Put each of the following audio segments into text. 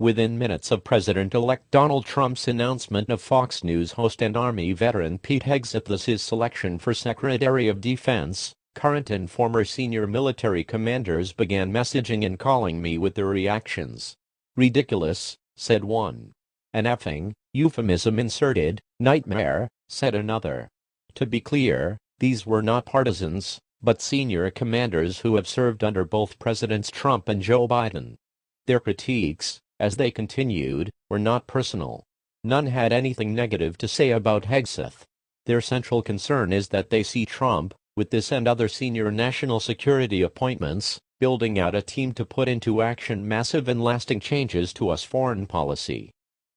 Within minutes of President-elect Donald Trump's announcement of Fox News host and Army veteran Pete Hegseth as his selection for Secretary of Defense, current and former senior military commanders began messaging and calling me with their reactions. "Ridiculous," said one. "An effing, euphemism inserted, nightmare," said another. To be clear, these were not partisans, but senior commanders who have served under both Presidents Trump and Joe Biden. Their critiques, as they continued, were not personal. None had anything negative to say about Hegseth. Their central concern is that they see Trump, with this and other senior national security appointments, building out a team to put into action massive and lasting changes to US foreign policy.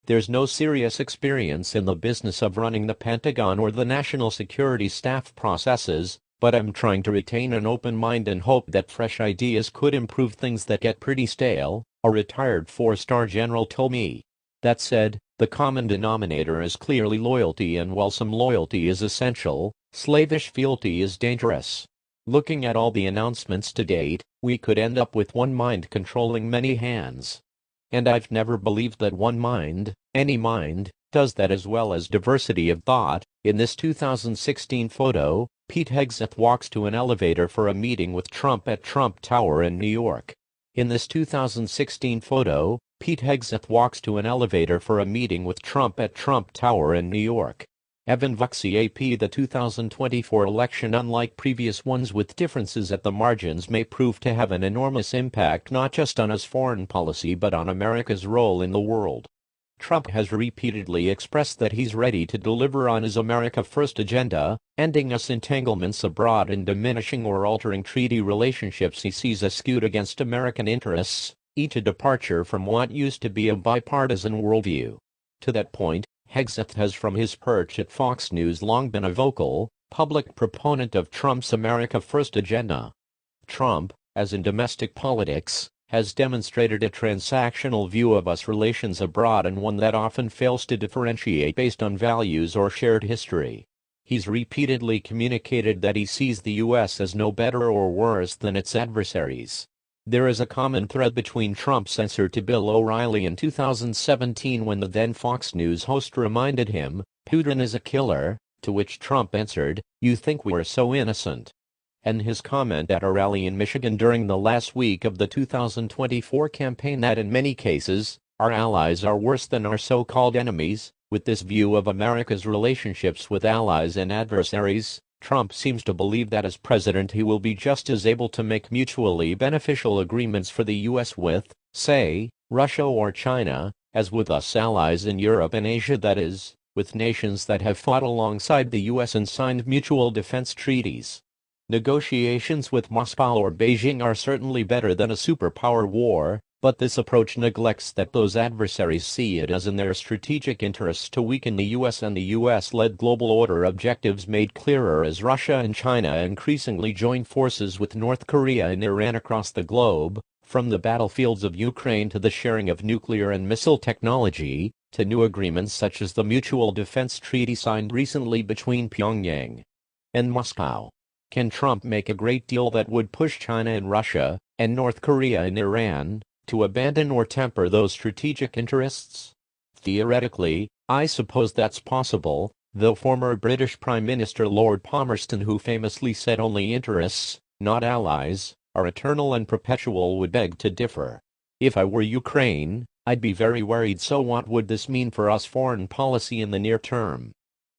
There's no serious experience in the business of running the Pentagon or the national security staff processes, but I'm trying to retain an open mind and hope that fresh ideas could improve things that get pretty stale, a retired four-star general told me. That said, the common denominator is clearly loyalty, and while some loyalty is essential, slavish fealty is dangerous. Looking at all the announcements to date, we could end up with one mind controlling many hands. And I've never believed that one mind, any mind, does that as well as diversity of thought. In this 2016 photo, Pete Hegseth walks to an elevator for a meeting with Trump at Trump Tower in New York. In this 2016 photo, Pete Hegseth walks to an elevator for a meeting with Trump at Trump Tower in New York. Evan Vuxi AP The 2024 election, unlike previous ones with differences at the margins, may prove to have an enormous impact not just on his foreign policy but on America's role in the world. Trump has repeatedly expressed that he's ready to deliver on his America First agenda, ending US entanglements abroad and diminishing or altering treaty relationships he sees as skewed against American interests, each a departure from what used to be a bipartisan worldview. To that point, Hegseth has from his perch at Fox News long been a vocal, public proponent of Trump's America First agenda. Trump, as in domestic politics, has demonstrated a transactional view of US relations abroad, and one that often fails to differentiate based on values or shared history. He's repeatedly communicated that he sees the US as no better or worse than its adversaries. There is a common thread between Trump's answer to Bill O'Reilly in 2017 when the then Fox News host reminded him, "Putin is a killer," to which Trump answered, "You think we're so innocent?" and his comment at a rally in Michigan during the last week of the 2024 campaign that in many cases, our allies are worse than our so-called enemies. With this view of America's relationships with allies and adversaries, Trump seems to believe that as president he will be just as able to make mutually beneficial agreements for the U.S. with, say, Russia or China, as with us allies in Europe and Asia, that is, with nations that have fought alongside the U.S. and signed mutual defense treaties. Negotiations with Moscow or Beijing are certainly better than a superpower war, but this approach neglects that those adversaries see it as in their strategic interests to weaken the U.S. and the U.S.-led global order objectives made clearer as Russia and China increasingly join forces with North Korea and Iran across the globe, from the battlefields of Ukraine to the sharing of nuclear and missile technology, to new agreements such as the Mutual Defense Treaty signed recently between Pyongyang and Moscow. Can Trump make a great deal that would push China and Russia, and North Korea and Iran, to abandon or temper those strategic interests? Theoretically, I suppose that's possible, though former British Prime Minister Lord Palmerston, who famously said only interests, not allies, are eternal and perpetual, would beg to differ. If I were Ukraine, I'd be very worried. So what would this mean for us foreign policy in the near term?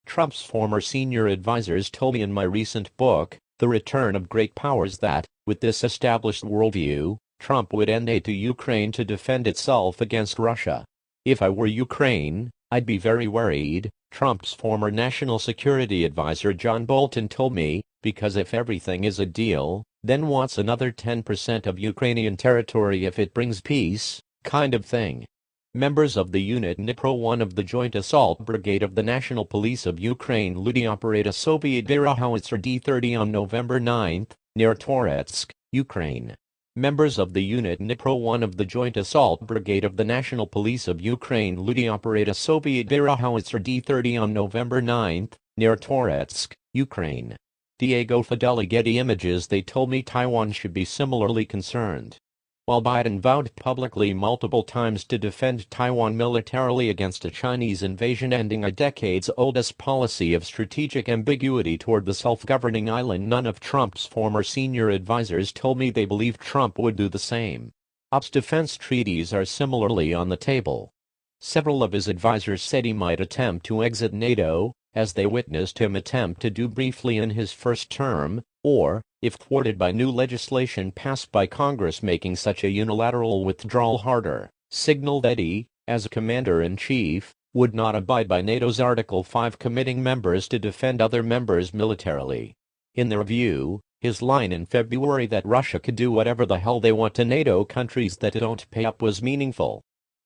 Trump's former senior advisors told me in my recent book, The Return of Great Powers, that, with this established worldview, Trump would end aid to Ukraine to defend itself against Russia. If I were Ukraine, I'd be very worried, Trump's former national security advisor John Bolton told me, because if everything is a deal, then what's another 10% of Ukrainian territory if it brings peace, kind of thing. Members of the unit Dnipro 1 of the Joint Assault Brigade of the National Police of Ukraine looted operate a Soviet-era howitzer D-30 on November 9, near Toretsk, Ukraine. Members of the unit Dnipro 1 of the Joint Assault Brigade of the National Police of Ukraine looted operate a Soviet-era howitzer D-30 on November 9, near Toretsk, Ukraine. Diego Fidel Getty Images. They told me Taiwan should be similarly concerned. While Biden vowed publicly multiple times to defend Taiwan militarily against a Chinese invasion, ending a decades-old policy of strategic ambiguity toward the self-governing island, none of Trump's former senior advisors told me they believe Trump would do the same. Ops defense treaties are similarly on the table. Several of his advisors said he might attempt to exit NATO, as they witnessed him attempt to do briefly in his first term, or, if thwarted by new legislation passed by Congress making such a unilateral withdrawal harder, signaled that he, as a commander-in-chief, would not abide by NATO's Article 5 committing members to defend other members militarily. In their view, his line in February that Russia could do whatever the hell they want to NATO countries that don't pay up was meaningful.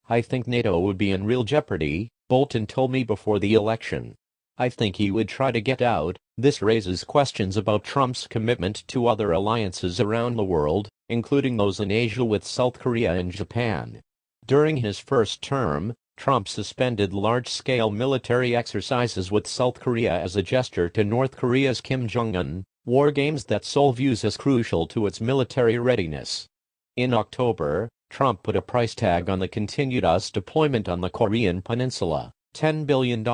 I think NATO would be in real jeopardy, Bolton told me before the election. I think he would try to get out. This raises questions about Trump's commitment to other alliances around the world, including those in Asia with South Korea and Japan. During his first term, Trump suspended large-scale military exercises with South Korea as a gesture to North Korea's Kim Jong-un, war games that Seoul views as crucial to its military readiness. In October, Trump put a price tag on the continued U.S. deployment on the Korean peninsula, $10 billion.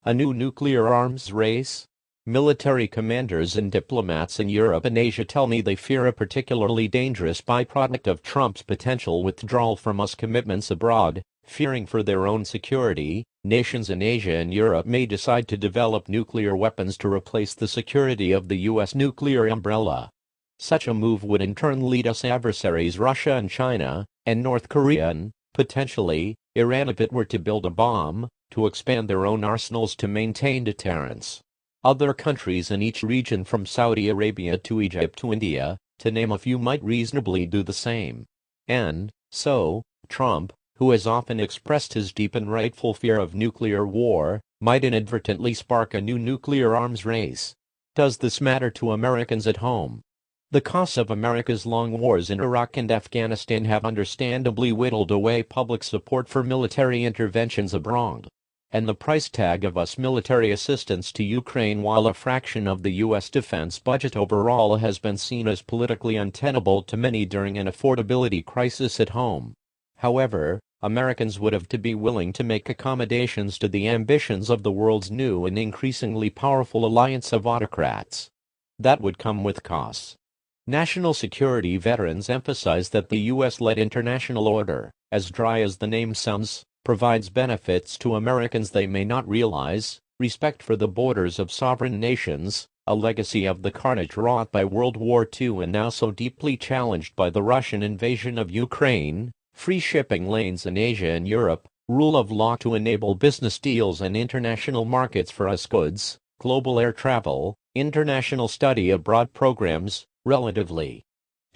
A new nuclear arms race? Military commanders and diplomats in Europe and Asia tell me they fear a particularly dangerous byproduct of Trump's potential withdrawal from U.S. commitments abroad. Fearing for their own security, nations in Asia and Europe may decide to develop nuclear weapons to replace the security of the U.S. nuclear umbrella. Such a move would in turn lead us adversaries Russia and China, and North Korea and, potentially, Iran if it were to build a bomb, to expand their own arsenals to maintain deterrence. Other countries in each region from Saudi Arabia to Egypt to India, to name a few, might reasonably do the same. And so, Trump, who has often expressed his deep and rightful fear of nuclear war, might inadvertently spark a new nuclear arms race. Does this matter to Americans at home? The costs of America's long wars in Iraq and Afghanistan have understandably whittled away public support for military interventions abroad. And the price tag of U.S. military assistance to Ukraine, while a fraction of the U.S. defense budget overall, has been seen as politically untenable to many during an affordability crisis at home. However, Americans would have to be willing to make accommodations to the ambitions of the world's new and increasingly powerful alliance of autocrats. That would come with costs. National security veterans emphasize that the U.S.-led international order, as dry as the name sounds, provides benefits to Americans they may not realize: respect for the borders of sovereign nations, a legacy of the carnage wrought by World War II and now so deeply challenged by the Russian invasion of Ukraine, free shipping lanes in Asia and Europe, rule of law to enable business deals and international markets for U.S. goods, global air travel, international study abroad programs, relatively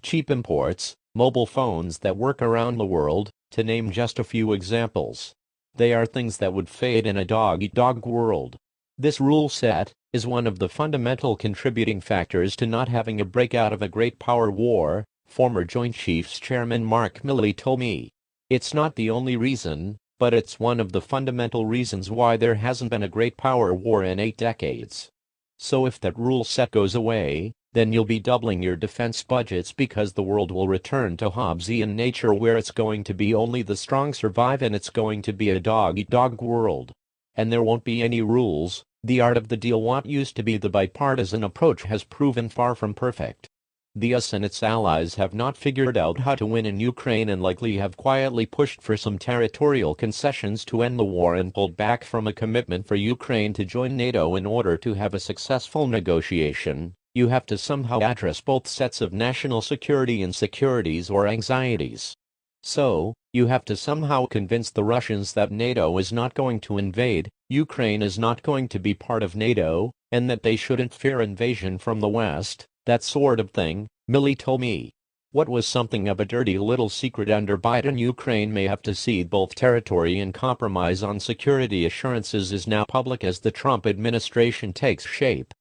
cheap imports, mobile phones that work around the world, to name just a few examples. They are things that would fade in a dog-eat-dog world. This rule set is one of the fundamental contributing factors to not having a breakout of a great power war, former Joint Chiefs Chairman Mark Milley told me. It's not the only reason, but it's one of the fundamental reasons why there hasn't been a great power war in 8 decades. So if that rule set goes away, then you'll be doubling your defense budgets, because the world will return to Hobbesian nature, where it's going to be only the strong survive and it's going to be a dog-eat-dog world. And there won't be any rules. The art of the deal, what used to be the bipartisan approach, has proven far from perfect. The U.S. and its allies have not figured out how to win in Ukraine, and likely have quietly pushed for some territorial concessions to end the war and pulled back from a commitment for Ukraine to join NATO. In order to have a successful negotiation, you have to somehow address both sets of national security insecurities or anxieties. So, you have to somehow convince the Russians that NATO is not going to invade, Ukraine is not going to be part of NATO, and that they shouldn't fear invasion from the West, that sort of thing, Milley told me. What was something of a dirty little secret under Biden, Ukraine may have to cede both territory and compromise on security assurances, is now public as the Trump administration takes shape.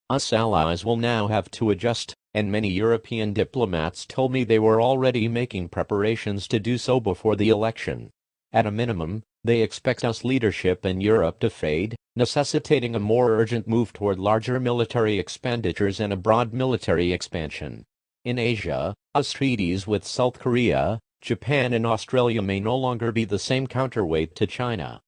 US allies will now have to adjust, and many European diplomats told me they were already making preparations to do so before the election. At a minimum, they expect US leadership in Europe to fade, necessitating a more urgent move toward larger military expenditures and a broad military expansion. In Asia, US treaties with South Korea, Japan and Australia may no longer be the same counterweight to China.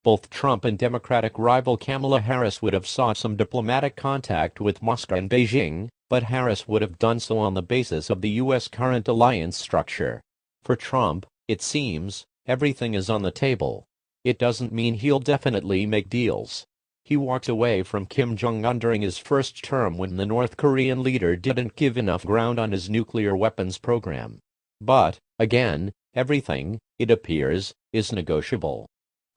Both Trump and Democratic rival Kamala Harris would have sought some diplomatic contact with Moscow and Beijing, but Harris would have done so on the basis of the U.S. current alliance structure. For Trump, it seems, everything is on the table. It doesn't mean he'll definitely make deals. He walked away from Kim Jong-un during his first term when the North Korean leader didn't give enough ground on his nuclear weapons program. But, again, everything, it appears, is negotiable.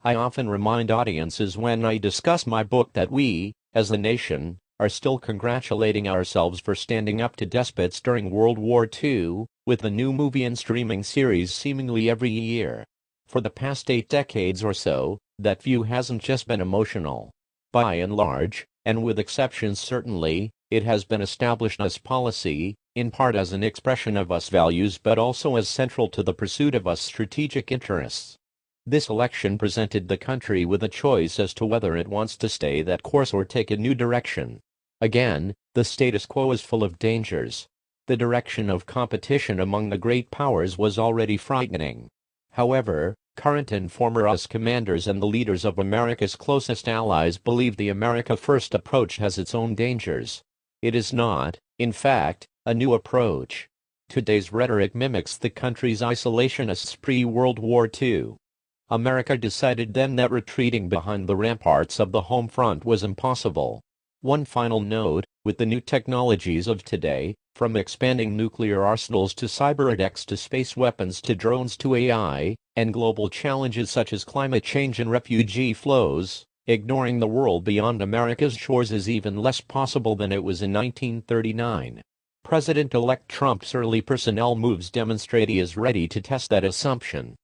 I often remind audiences when I discuss my book that we, as a nation, are still congratulating ourselves for standing up to despots during World War II, with a new movie and streaming series seemingly every year. For the past 8 decades or so, that view hasn't just been emotional. By and large, and with exceptions certainly, it has been established as policy, in part as an expression of US values but also as central to the pursuit of US strategic interests. This election presented the country with a choice as to whether it wants to stay that course or take a new direction. Again, the status quo is full of dangers. The direction of competition among the great powers was already frightening. However, current and former US commanders and the leaders of America's closest allies believe the America First approach has its own dangers. It is not, in fact, a new approach. Today's rhetoric mimics the country's isolationists pre-World War II. America decided then that retreating behind the ramparts of the home front was impossible. One final note, with the new technologies of today, from expanding nuclear arsenals to cyber attacks to space weapons to drones to AI, and global challenges such as climate change and refugee flows, ignoring the world beyond America's shores is even less possible than it was in 1939. President-elect Trump's early personnel moves demonstrate he is ready to test that assumption.